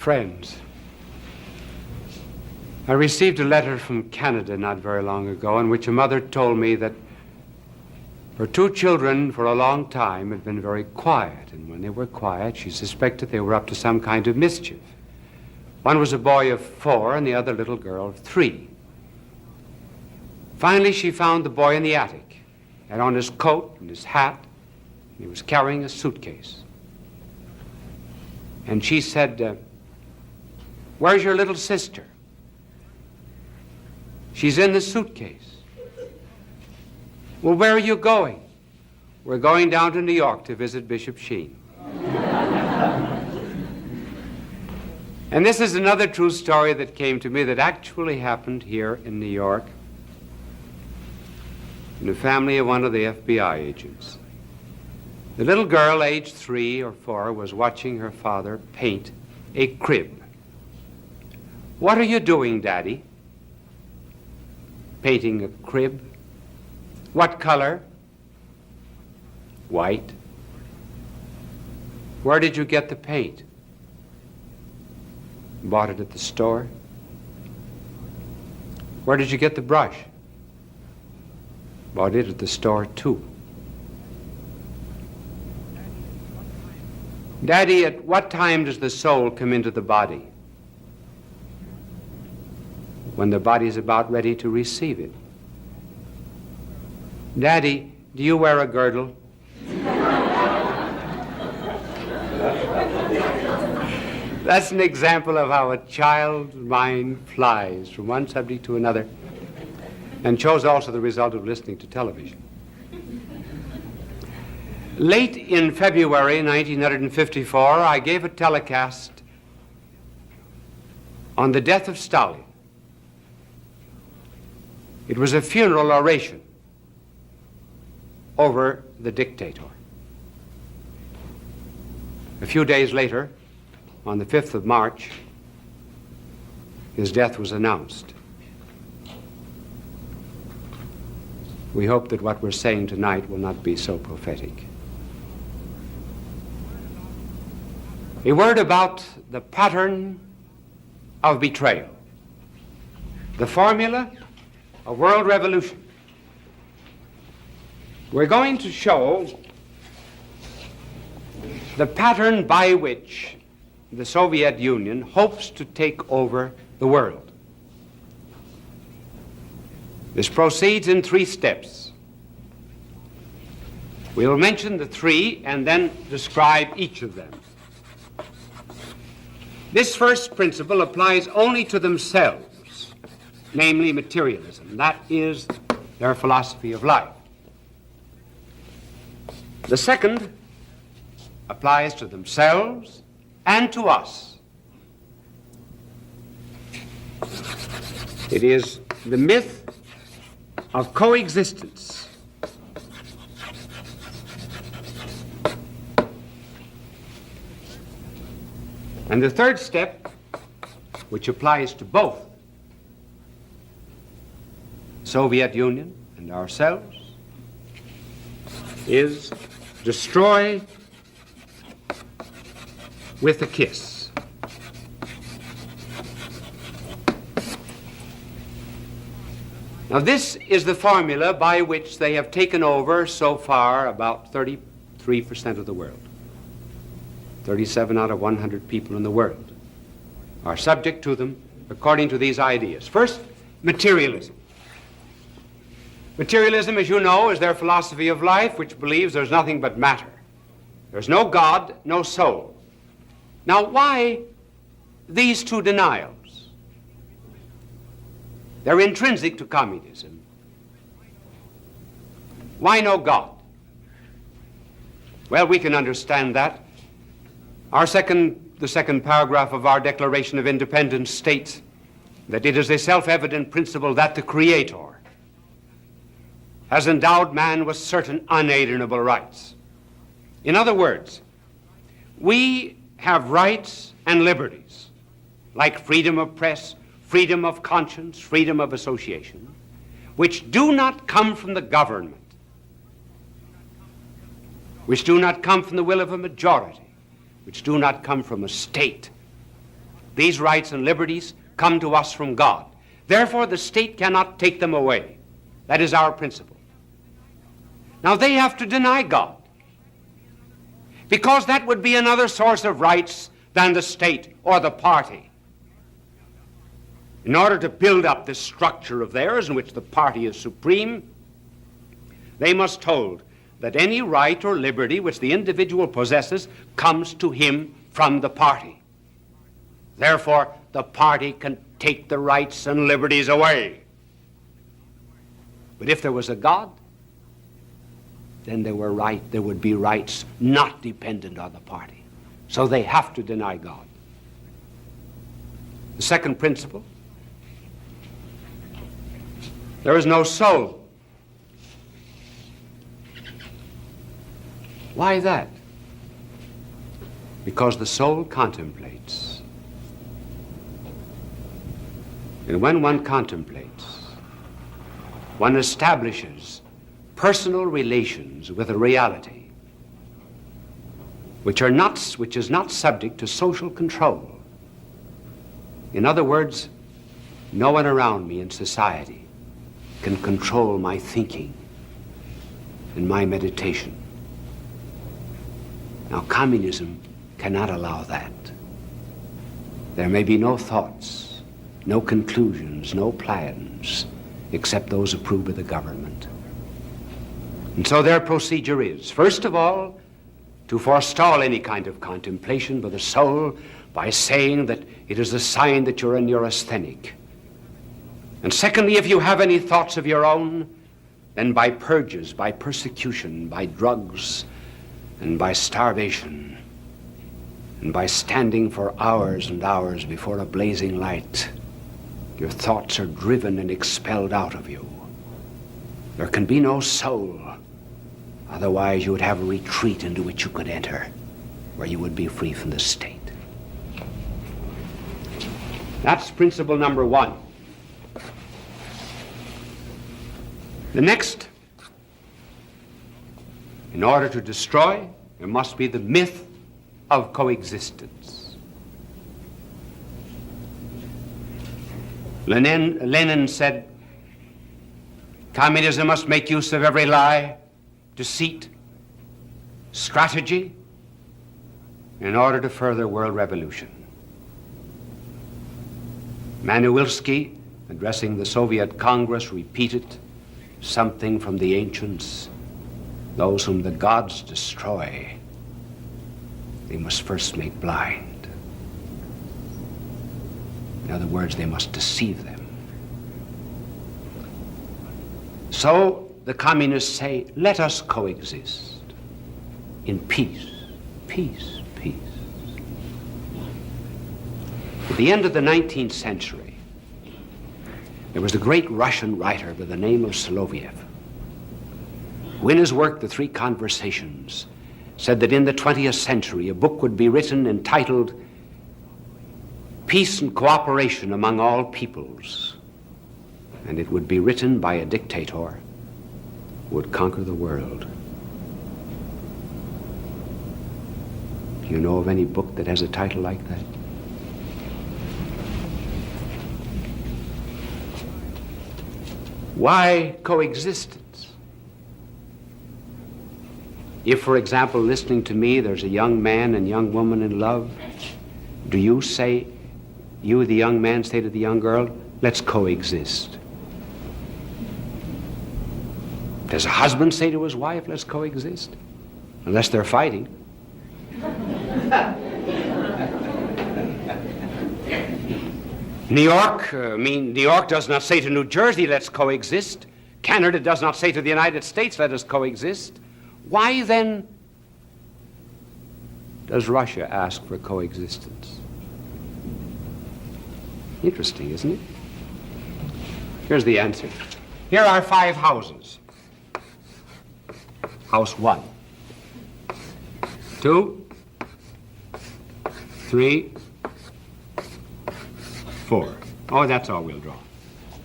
Friends, I received a letter from Canada not very long ago in which a mother told me that her two children for a long time had been very quiet, and when they were quiet, she suspected they were up to some kind of mischief. One was a boy of 4 and the other little girl of 3. Finally, she found the boy in the attic, had on his coat and his hat, and he was carrying a suitcase. And she said, "Where's your little sister?" "She's in the suitcase." "Well, where are you going?" "We're going down to New York to visit Bishop Sheen." And this is another true story that came to me that actually happened here in New York in the family of one of the FBI agents. The little girl, aged 3 or 4, was watching her father paint a crib. "What are you doing, Daddy?" "Painting a crib." "What color?" "White." "Where did you get the paint?" "Bought it at the store." "Where did you get the brush?" "Bought it at the store, too." "Daddy, at what time does the soul come into the body?" "When the body's about ready to receive it." "Daddy, do you wear a girdle?" That's an example of how a child's mind flies from one subject to another, and shows also the result of listening to television. Late in February 1954, I gave a telecast on the death of Stalin. It was a funeral oration over the dictator. A few days later, on the 5th of March, his death was announced. We hope that what we're saying tonight will not be so prophetic. A word about the pattern of betrayal, the formula of world revolution. We're going to show the pattern by which the Soviet Union hopes to take over the world. This proceeds in 3 steps. We'll mention the 3 and then describe each of them. This first principle applies only to themselves, namely materialism. That is their philosophy of life. The second applies to themselves and to us. It is the myth of coexistence. And the third step, which applies to both Soviet Union and ourselves, is destroy with a kiss. Now, this is the formula by which they have taken over so far about 33% of the world. 37 out of 100 people in the world are subject to them according to these ideas. First, materialism. Materialism, as you know, is their philosophy of life, which believes there's nothing but matter. There's no God, no soul. Now, why these 2 denials? They're intrinsic to communism. Why no God? Well, we can understand that. The second paragraph of our Declaration of Independence states that it is a self-evident principle that the Creator has endowed man with certain unalienable rights. In other words, we have rights and liberties, like freedom of press, freedom of conscience, freedom of association, which do not come from the government, which do not come from the will of a majority, which do not come from a state, These rights and liberties come to us from God. Therefore, the state cannot take them away. That is our principle. Now, they have to deny God, because that would be another source of rights than the state or the party. In order to build up this structure of theirs in which the party is supreme, they must hold that any right or liberty which the individual possesses comes to him from the party. Therefore, the party can take the rights and liberties away. But if there was a God, then there would be rights not dependent on the party. So they have to deny God. The second principle, there is no soul. Why that? Because the soul contemplates. And when one contemplates, one establishes personal relations with a reality which is not subject to social control. In other words, no one around me in society can control my thinking and my meditation. Now, communism cannot allow that. There may be no thoughts, no conclusions, no plans, except those approved by the government. And so their procedure is, first of all, to forestall any kind of contemplation by the soul by saying that it is a sign that you're a neurasthenic. And secondly, if you have any thoughts of your own, then by purges, by persecution, by drugs, and by starvation, and by standing for hours and hours before a blazing light, your thoughts are driven and expelled out of you. There can be no soul. Otherwise, you would have a retreat into which you could enter, where you would be free from the state. That's principle number one. The next, in order to destroy, there must be the myth of coexistence. Lenin said, communism must make use of every lie, deceit, strategy, in order to further world revolution. Manuilsky, addressing the Soviet Congress, repeated something from the ancients: those whom the gods destroy, they must first make blind. In other words, they must deceive them. So the communists say, let us coexist in peace, peace, peace. At the end of the 19th century, there was the great Russian writer by the name of Soloviev, who in his work, The Three Conversations, said that in the 20th century a book would be written entitled Peace and Cooperation Among All Peoples, and it would be written by a dictator who would conquer the world. Do you know of any book that has a title like that? Why coexistence? If, for example, listening to me, there's a young man and young woman in love, do you say, you, the young man, say to the young girl, let's coexist? Does a husband say to his wife, let's coexist? Unless they're fighting. New York does not say to New Jersey, let's coexist. Canada does not say to the United States, let us coexist. Why then does Russia ask for coexistence? Interesting, isn't it? Here's the answer. Here are 5 houses. House 1, 2, 3, 4. Oh, that's all we'll draw.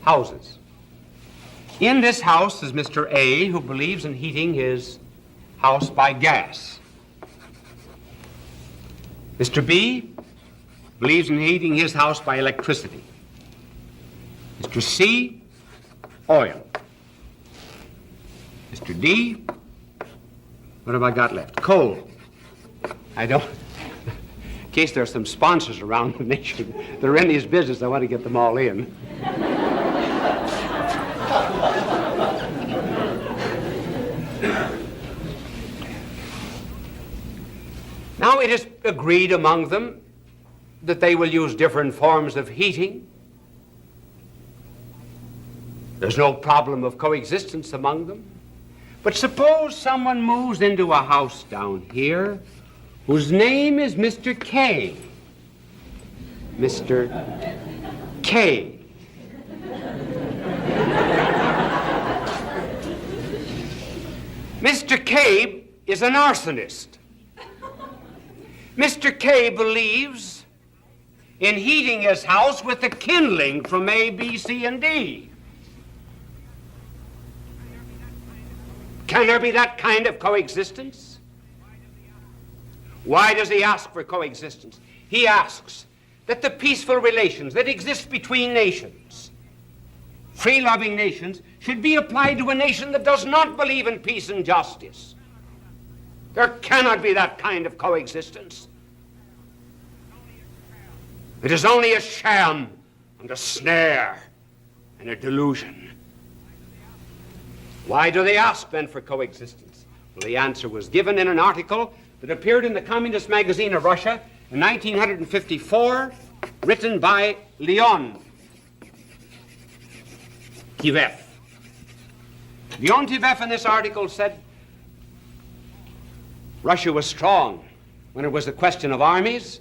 Houses. In this house is Mr. A, who believes in heating his house by gas. Mr. B believes in heating his house by electricity. Mr. C, oil. Mr. D, what have I got left? Coal. I don't, in case there's some sponsors around the nation that are in this business, I want to get them all in. Now it is agreed among them that they will use different forms of heating. There's no problem of coexistence among them. But suppose someone moves into a house down here whose name is Mr. K. Mr. K. Mr. K is an arsonist. Mr. K believes in heating his house with the kindling from A, B, C, and D. Can there be that kind of coexistence? Why does he ask for coexistence? He asks that the peaceful relations that exist between nations, free-loving nations, should be applied to a nation that does not believe in peace and justice. There cannot be that kind of coexistence. It is only a sham and a snare and a delusion. Why do they ask then for coexistence? Well, the answer was given in an article that appeared in the Communist magazine of Russia in 1954, written by Leon Tivev. Leon Tivev in this article said Russia was strong when it was a question of armies,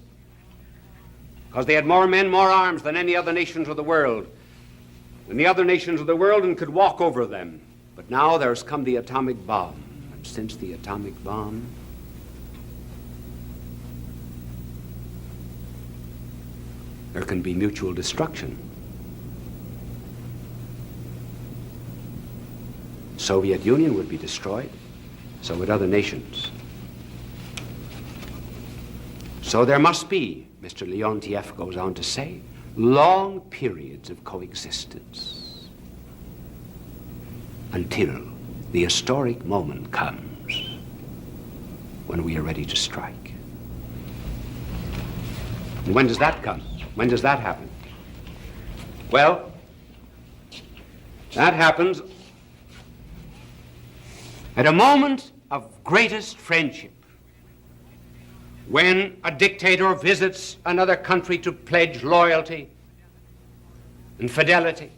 because they had more men, more arms than any other nations of the world, and the other nations of the world, and could walk over them. But now there's come the atomic bomb, and since the atomic bomb, there can be mutual destruction. Soviet Union would be destroyed, so would other nations. So there must be, Mr. Leontiev goes on to say, long periods of coexistence until the historic moment comes when we are ready to strike. And when does that come? When does that happen? Well, that happens at a moment of greatest friendship, when a dictator visits another country to pledge loyalty and fidelity.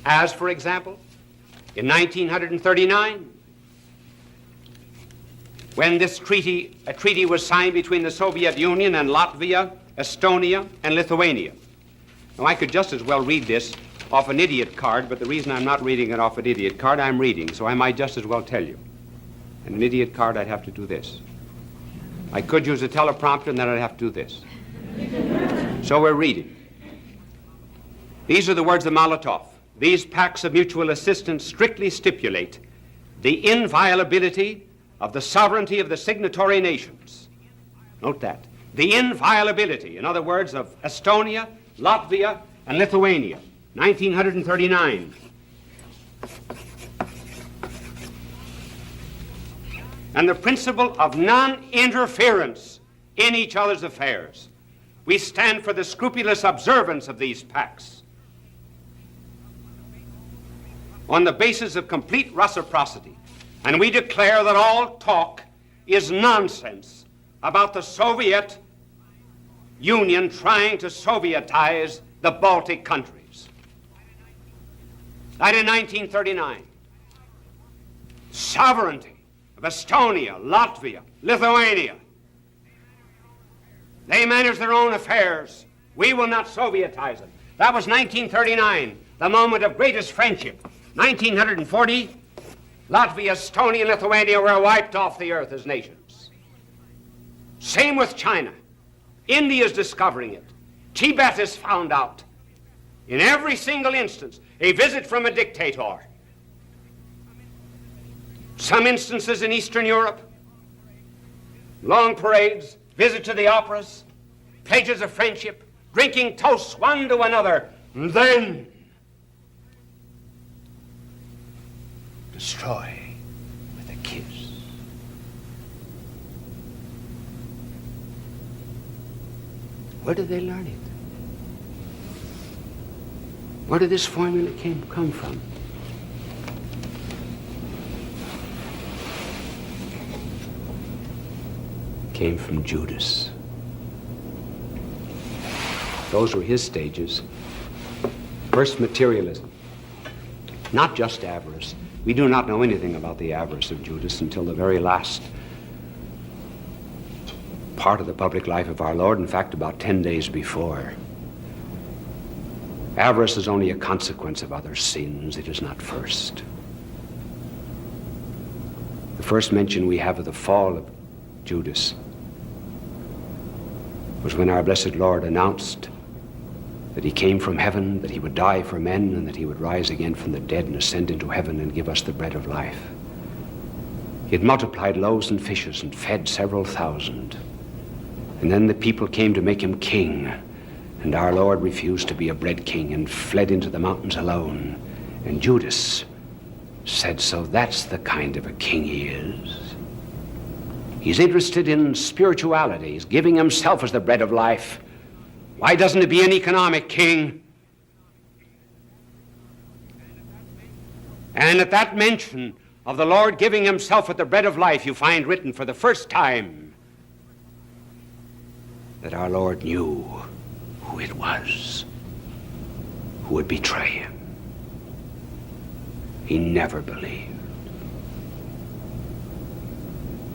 As, for example, in 1939, when a treaty was signed between the Soviet Union and Latvia, Estonia, and Lithuania. Now, I could just as well read this off an idiot card, but the reason I'm not reading it off an idiot card, I'm reading, so I might just as well tell you. And an idiot card, I'd have to do this. I could use a teleprompter, and then I'd have to do this. So we're reading. These are the words of Molotov. These pacts of mutual assistance strictly stipulate the inviolability of the sovereignty of the signatory nations. Note that. The inviolability, in other words, of Estonia, Latvia, and Lithuania, 1939. And the principle of non-interference in each other's affairs. We stand for the scrupulous observance of these pacts on the basis of complete reciprocity. And we declare that all talk is nonsense about the Soviet Union trying to Sovietize the Baltic countries. That in 1939. Sovereignty of Estonia, Latvia, Lithuania. They manage their own affairs. We will not Sovietize them. That was 1939, the moment of greatest friendship. 1940, Latvia, Estonia, and Lithuania were wiped off the earth as nations. Same with China. India is discovering it. Tibet is found out. In every single instance, a visit from a dictator. Some instances in Eastern Europe, long parades, visit to the operas, pledges of friendship, drinking toasts one to another, and then destroy with a kiss. Where did they learn it? Where did this formula come from? It came from Judas. Those were his stages. First, materialism. Not just avarice. We do not know anything about the avarice of Judas until the very last part of the public life of our Lord. In fact, about 10 days before. Avarice is only a consequence of other sins. It is not first. The first mention we have of the fall of Judas was when our blessed Lord announced that he came from heaven, that he would die for men, and that he would rise again from the dead and ascend into heaven and give us the bread of life. He had multiplied loaves and fishes and fed several thousand. And then the people came to make him king, and our Lord refused to be a bread king and fled into the mountains alone. And Judas said, so that's the kind of a king he is. He's interested in spirituality. He's giving himself as the bread of life. Why doesn't he be an economic king? And at that mention of the Lord giving himself as the bread of life, you find written for the first time that our Lord knew who it was who would betray him. He never believed.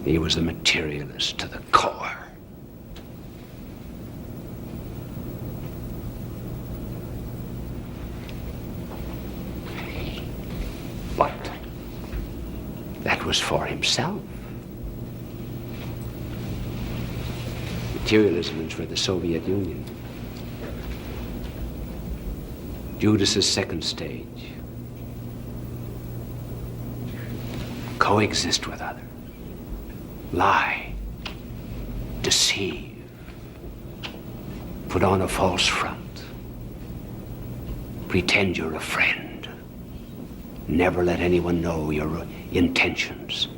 He was a materialist to the core. But that was for himself. Materialism is for the Soviet Union. Judas's second stage. Coexist with others. Lie. Deceive. Put on a false front. Pretend you're a friend. Never let anyone know your intentions.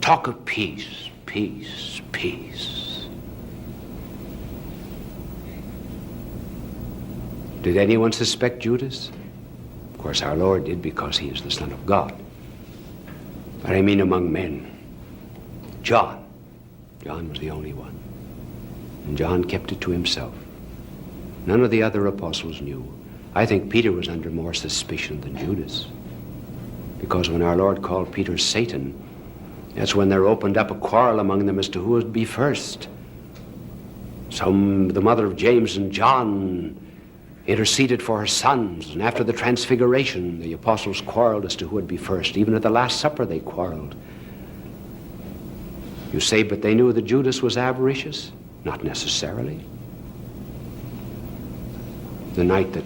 Talk of peace, peace, peace. Did anyone suspect Judas? Of course, our Lord did, because he is the Son of God. But I mean among men. John was the only one. And John kept it to himself. None of the other apostles knew. I think Peter was under more suspicion than Judas. Because when our Lord called Peter Satan, that's when there opened up a quarrel among them as to who would be first. The mother of James and John interceded for her sons, and after the transfiguration, the apostles quarreled as to who would be first. Even at the Last Supper, they quarreled. You say, but they knew that Judas was avaricious? Not necessarily. The night that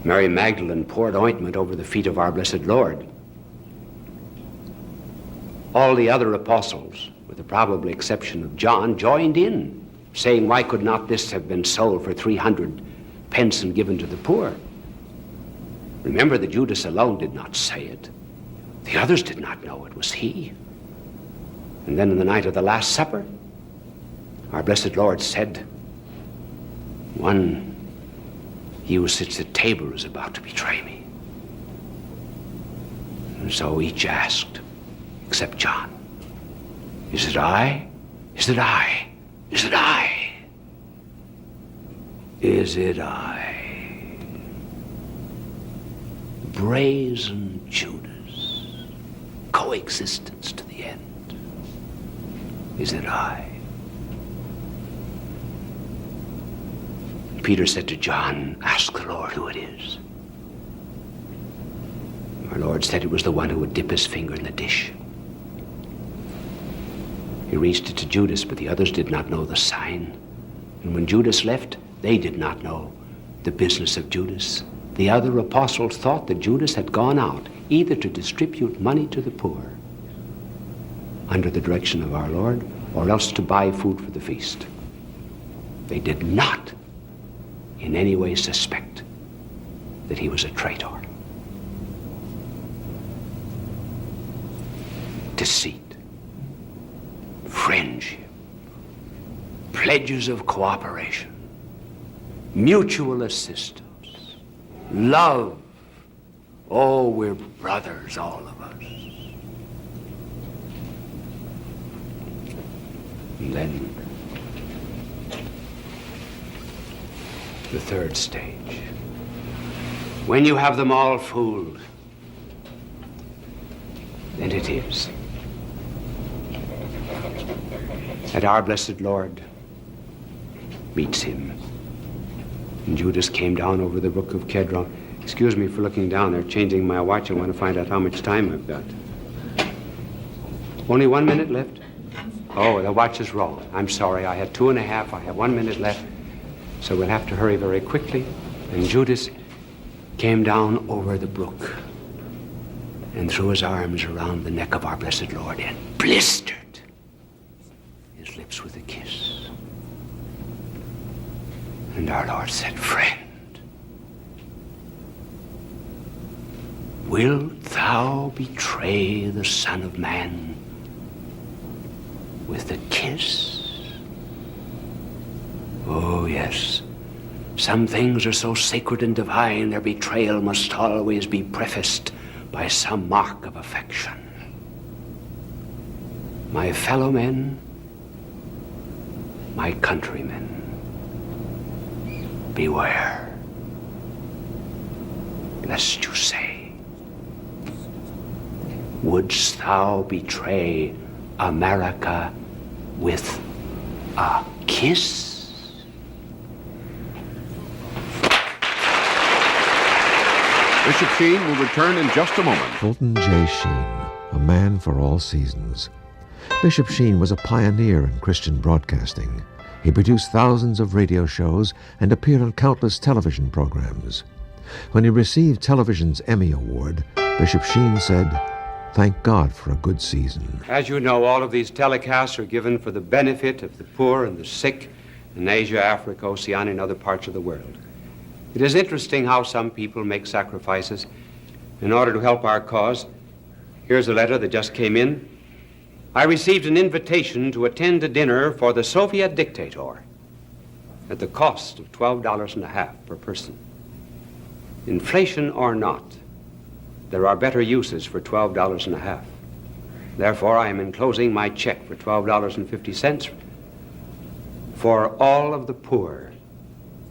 Mary Magdalene poured ointment over the feet of our blessed Lord, all the other apostles, with the probable exception of John, joined in, saying, why could not this have been sold for 300 pence and given to the poor? Remember that Judas alone did not say it. The others did not know it was he. And then in the night of the Last Supper, our blessed Lord said, he who sits at table is about to betray me. And so each asked, except John, is it I? Is it I? Is it I? Is it I? Brazen Judas, coexistence to the end. Is it I? Peter said to John, ask the Lord who it is. Our Lord said it was the one who would dip his finger in the dish. He reached it to Judas, but the others did not know the sign. And when Judas left, they did not know the business of Judas. The other apostles thought that Judas had gone out either to distribute money to the poor under the direction of our Lord, or else to buy food for the feast. They did not in any way suspect that he was a traitor. Deceit, friendship, pledges of cooperation, mutual assistance, love. Oh, we're brothers, all of us. And then the third stage. When you have them all fooled, then it is that our blessed Lord meets him. And Judas came down over the brook of Kedron. Excuse me for looking down there, changing my watch. I want to find out how much time I've got. Only 1 minute left? Oh, the watch is wrong. I'm sorry. I had 2.5. I have 1 minute left. So we'll have to hurry very quickly. And Judas came down over the brook and threw his arms around the neck of our blessed Lord and blistered his lips with a kiss. And our Lord said, "Friend, wilt thou betray the Son of Man with a kiss?" Oh, yes. Some things are so sacred and divine, their betrayal must always be prefaced by some mark of affection. My fellow men, my countrymen, beware, lest you say, wouldst thou betray America with a kiss? Bishop Sheen will return in just a moment. Fulton J. Sheen, a man for all seasons. Bishop Sheen was a pioneer in Christian broadcasting. He produced thousands of radio shows and appeared on countless television programs. When he received television's Emmy Award, Bishop Sheen said, "Thank God for a good season." As you know, all of these telecasts are given for the benefit of the poor and the sick in Asia, Africa, Oceania, and other parts of the world. It is interesting how some people make sacrifices in order to help our cause. Here's a letter that just came in. I received an invitation to attend a dinner for the Soviet dictator at the cost of $12.50 per person. Inflation or not, there are better uses for $12.50. Therefore, I am enclosing my check for $12.50 for all of the poor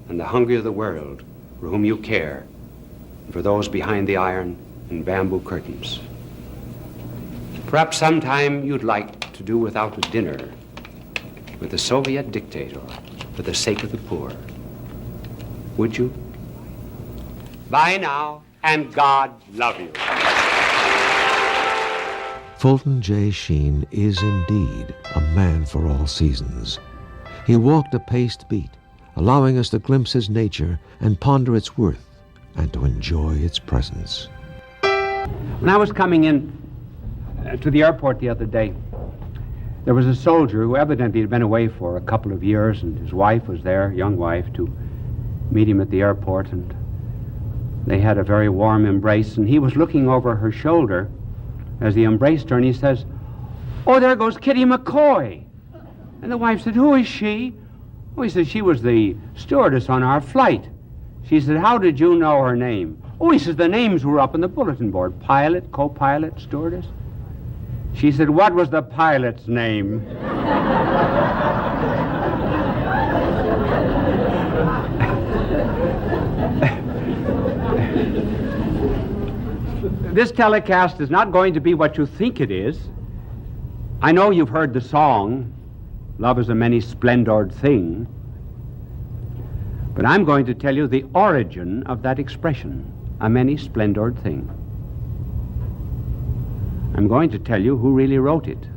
and the hungry of the world for whom you care, and for those behind the iron and bamboo curtains. Perhaps sometime you'd like to do without a dinner with the Soviet dictator for the sake of the poor. Would you? Bye now, and God love you. Fulton J. Sheen is indeed a man for all seasons. He walked a paced beat, allowing us to glimpse his nature and ponder its worth and to enjoy its presence. When I was coming in to the airport the other day, there was a soldier who evidently had been away for a couple of years, and his wife was there, young wife, to meet him at the airport, and they had a very warm embrace, and he was looking over her shoulder as he embraced her, and he says, "Oh, there goes Kitty McCoy." And the wife said, "Who is she?" Oh, he said, "She was the stewardess on our flight." She said, "How did you know her name?" Oh, he says, "The names were up on the bulletin board. Pilot, co-pilot, stewardess." She said, "What was the pilot's name?" This telecast is not going to be what you think it is. I know you've heard the song, "Love is a many splendored thing," but I'm going to tell you the origin of that expression, a many splendored thing. I'm going to tell you who really wrote it,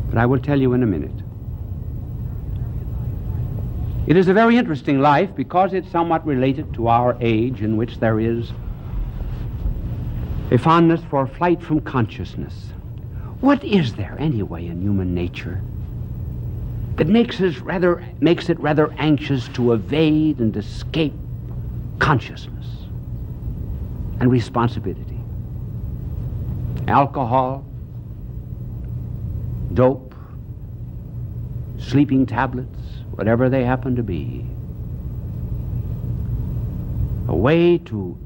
but I will tell you in a minute. It is a very interesting life because it's somewhat related to our age, in which there is a fondness for flight from consciousness. What is there, anyway, in human nature that makes it rather anxious to evade and escape consciousness and responsibility. Alcohol, dope, sleeping tablets, whatever they happen to be. A way to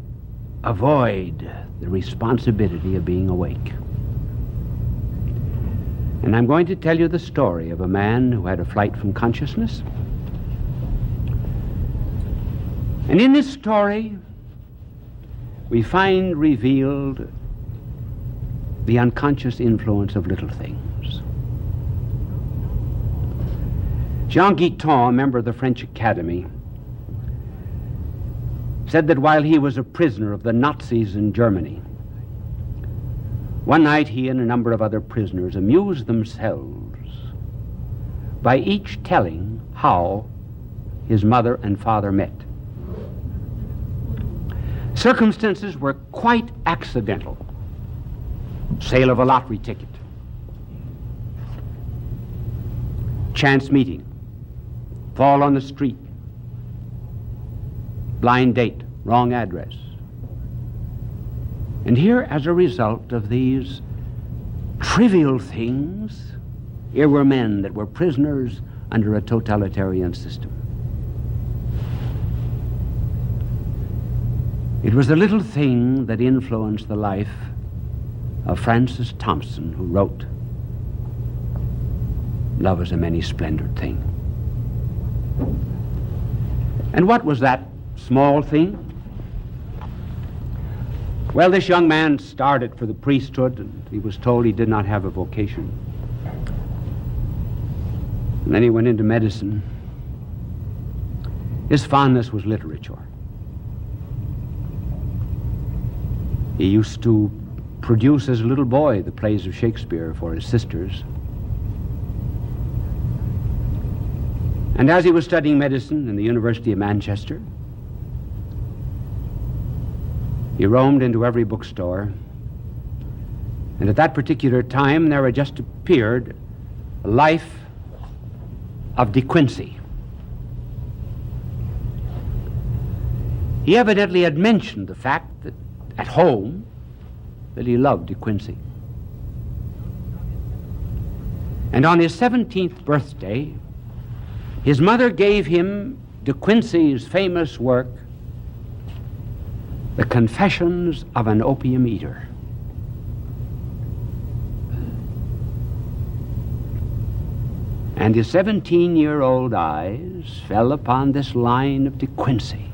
avoid the responsibility of being awake. And I'm going to tell you the story of a man who had a flight from consciousness. And in this story, we find revealed the unconscious influence of little things. Jean Guiton, a member of the French Academy, said that while he was a prisoner of the Nazis in Germany, one night he and a number of other prisoners amused themselves by each telling how his mother and father met. Circumstances were quite accidental. Sale of a lottery ticket, chance meeting, fall on the street, blind date, wrong address. And here, as a result of these trivial things, here were men that were prisoners under a totalitarian system. It was the little thing that influenced the life of Francis Thompson, who wrote, "Love is a many-splendored thing." And what was that small thing? Well, this young man started for the priesthood, and he was told he did not have a vocation. And then he went into medicine. His fondness was literature. He used to produce as a little boy the plays of Shakespeare for his sisters. And as he was studying medicine in the University of Manchester, he roamed into every bookstore, and at that particular time there had just appeared a Life of De Quincey. He evidently had mentioned the fact that at home that he loved De Quincey. And on his 17th birthday, his mother gave him De Quincey's famous work, The Confessions of an Opium Eater. And his 17-year-old eyes fell upon this line of De Quincey.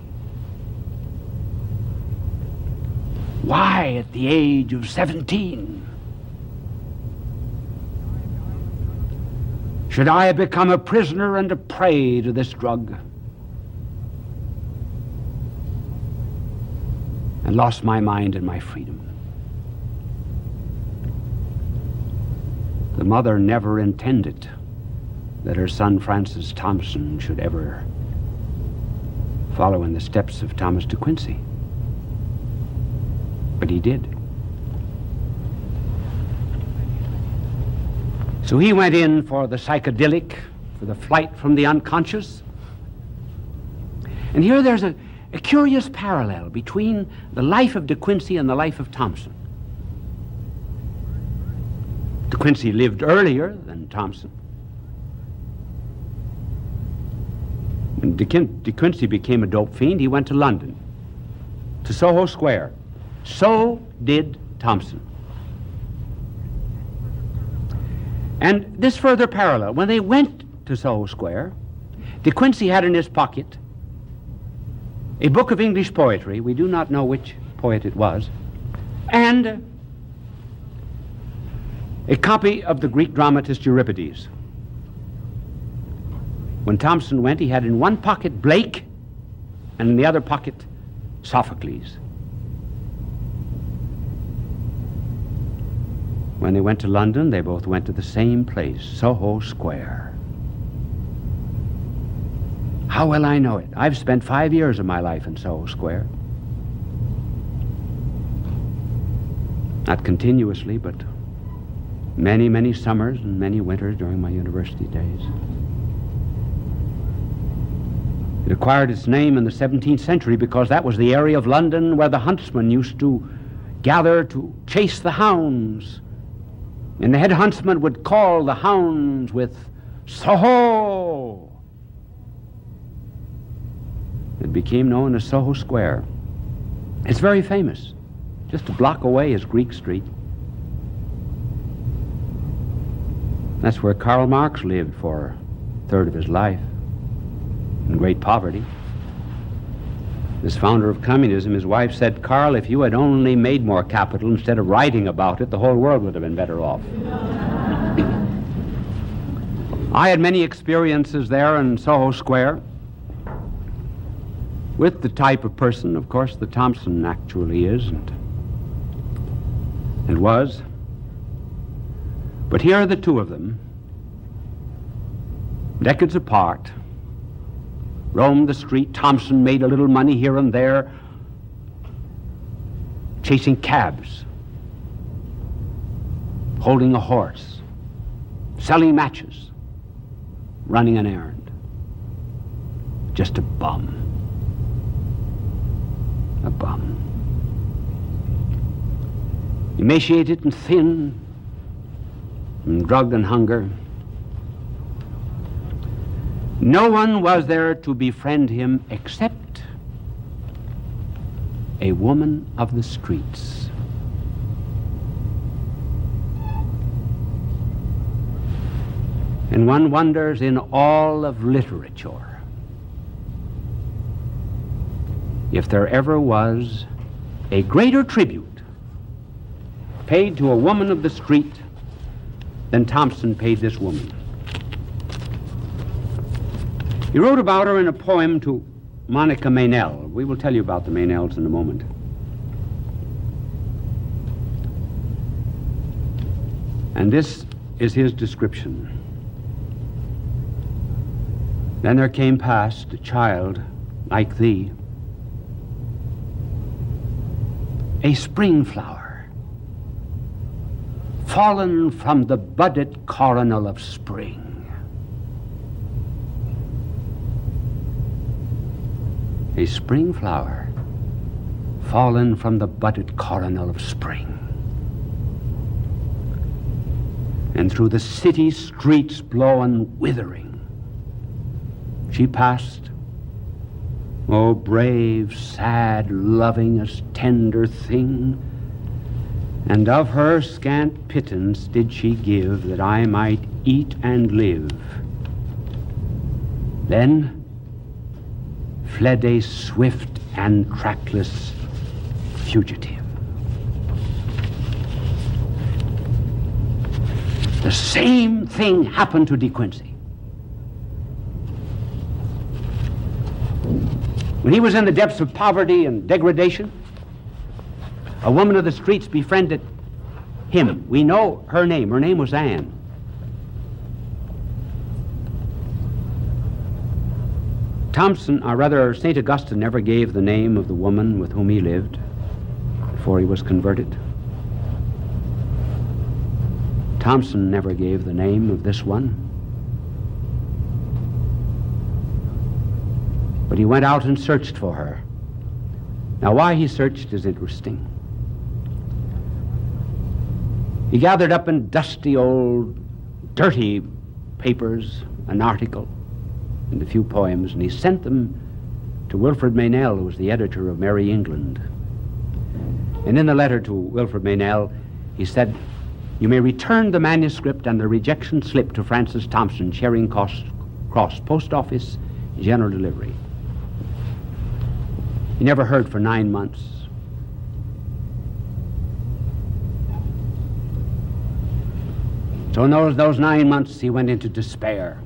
Why, at the age of 17, should I have become a prisoner and a prey to this drug, and lost my mind and my freedom? The mother never intended that her son Francis Thompson should ever follow in the steps of Thomas De Quincey. But he did. So he went in for the psychedelic, for the flight from the unconscious. And here there's a curious parallel between the life of De Quincey and the life of Thompson. De Quincey lived earlier than Thompson. When De Quincey became a dope fiend, he went to London, to Soho Square. So did Thompson. And this further parallel, when they went to Soho Square, De Quincey had in his pocket a book of English poetry, we do not know which poet it was, and a copy of the Greek dramatist Euripides. When Thompson went, he had in one pocket Blake, and in the other pocket Sophocles. When they went to London, they both went to the same place, Soho Square. How well I know it. I've spent 5 years of my life in Soho Square. Not continuously, but many, many summers and many winters during my university days. It acquired its name in the 17th century because that was the area of London where the huntsmen used to gather to chase the hounds. And the head huntsman would call the hounds with Soho. It became known as Soho Square. It's very famous. Just a block away is Greek Street. That's where Karl Marx lived for a third of his life, in great poverty. This founder of communism, his wife said, "Karl, if you had only made more capital instead of writing about it, the whole world would have been better off." I had many experiences there in Soho Square with the type of person, of course, that Thompson actually is and was. But here are the two of them, decades apart, roamed the street. Thompson made a little money here and there, chasing cabs, holding a horse, selling matches, running an errand. Just a bum. A bum. Emaciated and thin, and drugged and hunger. No one was there to befriend him except a woman of the streets. And one wonders, in all of literature, if there ever was a greater tribute paid to a woman of the street than Thompson paid this woman. He wrote about her in a poem to Monica Meynell. We will tell you about the Meynells in a moment. And this is his description. Then there came past a child like thee, a spring flower, fallen from the budded coronal of spring. A spring flower, fallen from the budded coronal of spring. And through the city streets blown withering, she passed, oh brave, sad, loving, as tender thing, and of her scant pittance did she give, that I might eat and live. Then fled a swift and trackless fugitive. The same thing happened to De Quincey. When he was in the depths of poverty and degradation, a woman of the streets befriended him. We know her name. Her name was Anne. Thompson, or rather St. Augustine, never gave the name of the woman with whom he lived before he was converted. Thompson never gave the name of this one. But he went out and searched for her. Now, why he searched is interesting. He gathered up in dusty old, dirty papers an article and a few poems, and he sent them to Wilfred Meynell, who was the editor of Merry England. And in the letter to Wilfred Meynell, he said, "You may return the manuscript and the rejection slip to Francis Thompson, Charing Cross Post Office, general delivery." He never heard for 9 months. So in those 9 months, he went into despair.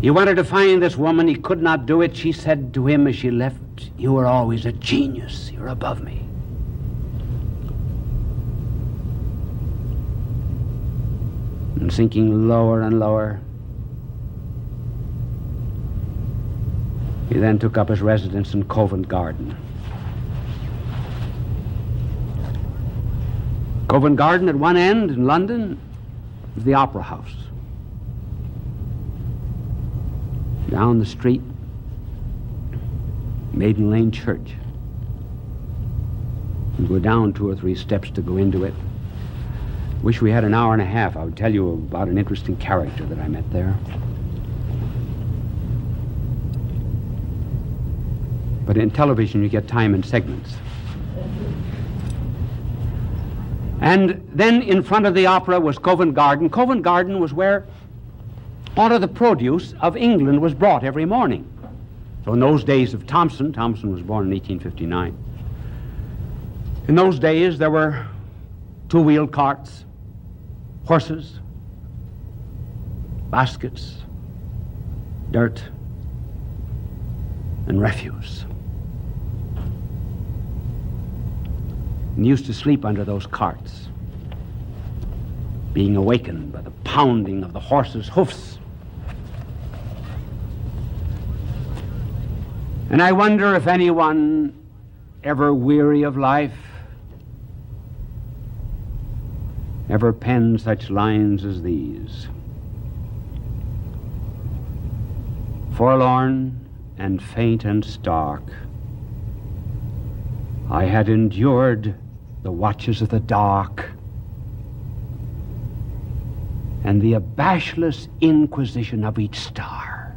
He wanted to find this woman. He could not do it. She said to him as she left, "You are always a genius. You're above me." And sinking lower and lower, he then took up his residence in Covent Garden. Covent Garden at one end in London, was the Opera House. Down the street, Maiden Lane Church. You go down 2 or 3 steps to go into it. Wish we had an hour and a half. I would tell you about an interesting character that I met there. But in television, you get time in segments. And then in front of the opera was Covent Garden. Covent Garden was where all of the produce of England was brought every morning. So in those days of Thompson was born in 1859. In those days, there were 2-wheeled carts, horses, baskets, dirt, and refuse. And used to sleep under those carts, being awakened by the pounding of the horses' hoofs. And I wonder if anyone, ever weary of life, ever penned such lines as these. Forlorn and faint and stark, I had endured the watches of the dark and the abashless inquisition of each star.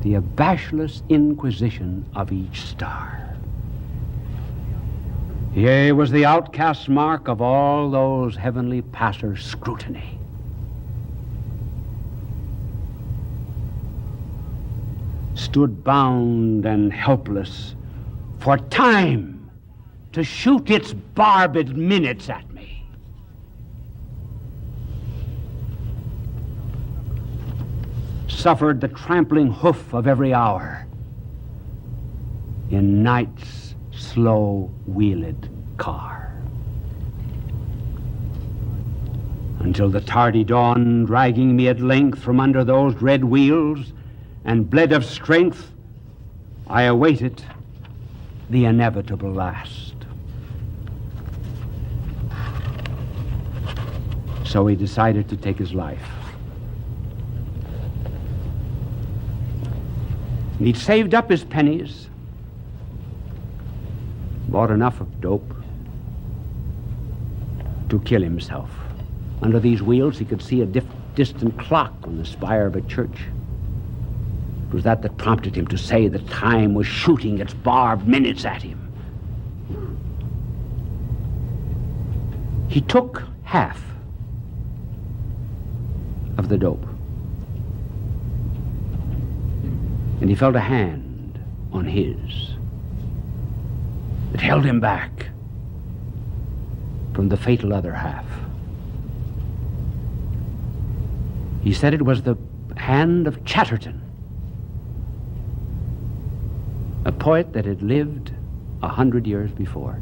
The abashless inquisition of each star. Yea, was the outcast mark of all those heavenly passers' scrutiny. Stood bound and helpless for time to shoot its barbed minutes at me. Suffered the trampling hoof of every hour in night's slow-wheeled car. Until the tardy dawn, dragging me at length from under those dread wheels, and bled of strength, I awaited the inevitable last. So he decided to take his life. And he'd saved up his pennies, bought enough of dope to kill himself. Under these wheels, he could see a distant clock on the spire of a church. It was that prompted him to say that time was shooting its barbed minutes at him. He took half of the dope, and he felt a hand on his that held him back from the fatal other half. He said it was the hand of Chatterton, a poet that had lived 100 years before.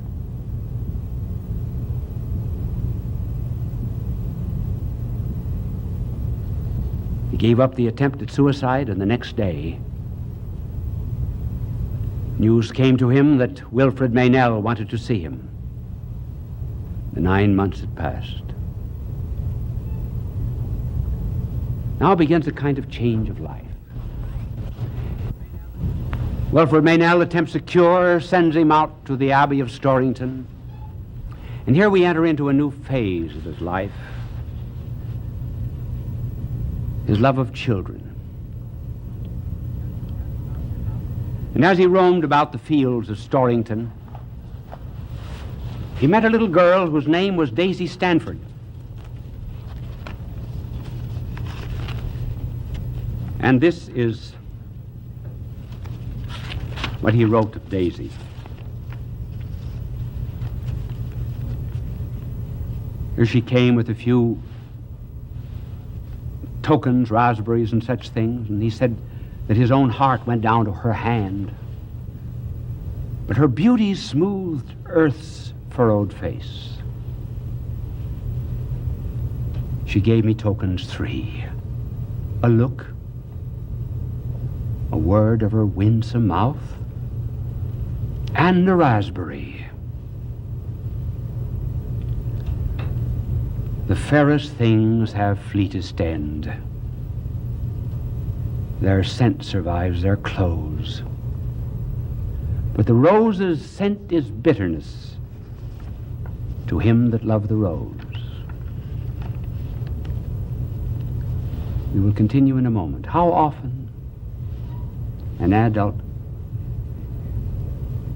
He gave up the attempt at suicide, and the next day, news came to him that Wilfred Meynell wanted to see him. The 9 months had passed. Now begins a kind of change of life. Wilfred Meynell attempts a cure, sends him out to the Abbey of Storrington. And here we enter into a new phase of his life. His love of children. And as he roamed about the fields of Storrington, he met a little girl whose name was Daisy Stanford. And this is what he wrote of Daisy. Here she came with a few tokens, raspberries and such things, and he said that his own heart went down to her hand. But her beauty smoothed earth's furrowed face. She gave me tokens 3. A look, a word of her winsome mouth, and a raspberry. The fairest things have fleetest end. Their scent survives their close. But the rose's scent is bitterness to him that loved the rose. We will continue in a moment. How often an adult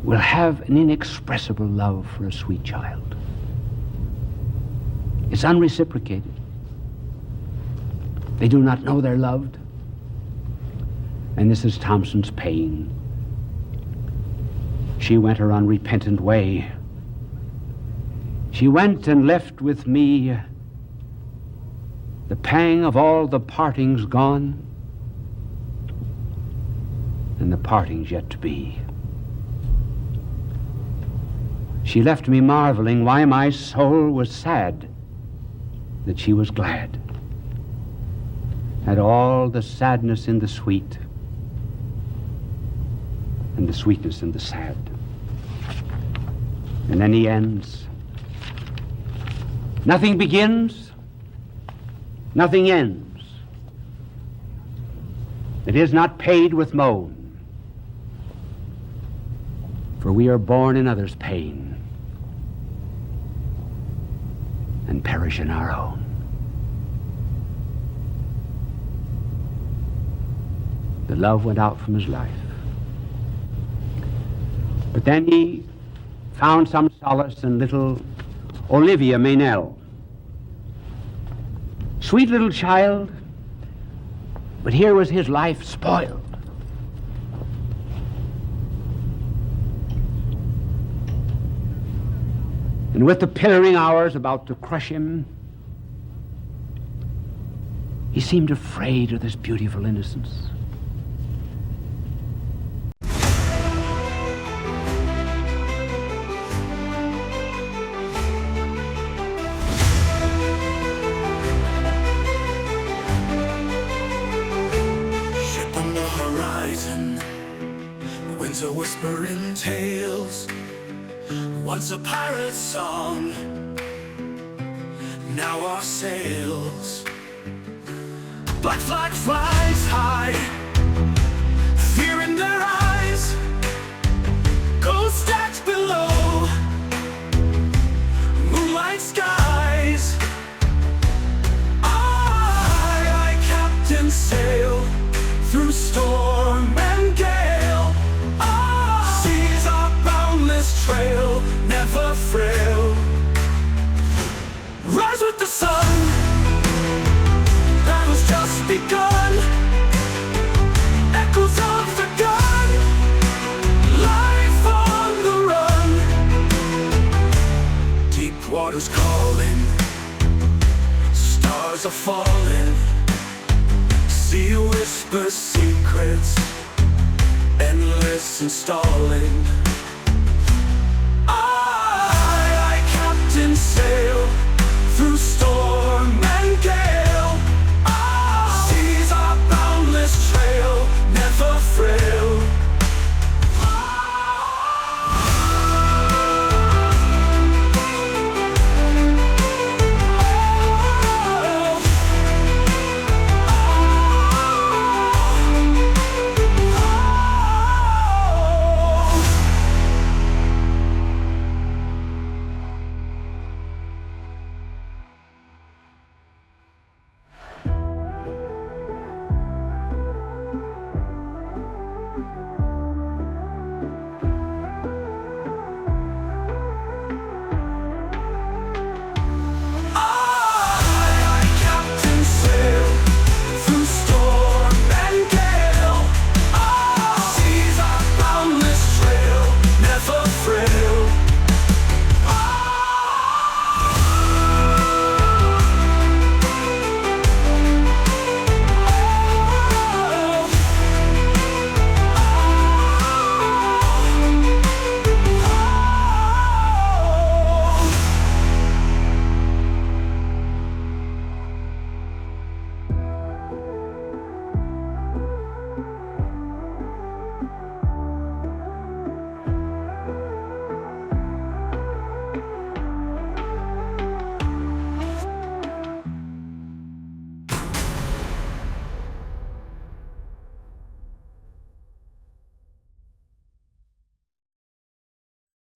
will have an inexpressible love for a sweet child? It's unreciprocated. They do not know they're loved. And this is Thompson's pain. She went her unrepentant way. She went and left with me the pang of all the partings gone, and the partings yet to be. She left me marveling why my soul was sad that she was glad, at all the sadness in the sweet, and the sweetness in the sad. And then he ends. Nothing begins, nothing ends. It is not paid with moan, for we are born in others' pain and perish in our own. The love went out from his life. But then he found some solace in little Olivia Meynell. Sweet little child, but here was his life spoiled. And with the pillaring hours about to crush him, he seemed afraid of this beautiful innocence. Whispering tales, once a pirate's song, now our sails. Black flag flies high, fear in their eyes, gold stacks below, moonlight skies. I, captain, sail through storm and gale. Trail, never frail. Rise with the sun, battle's just begun. Echoes of the gun, life on the run. Deep waters calling, stars are falling. Sea whispers secrets, endless and stalling. I, captain, sail through storm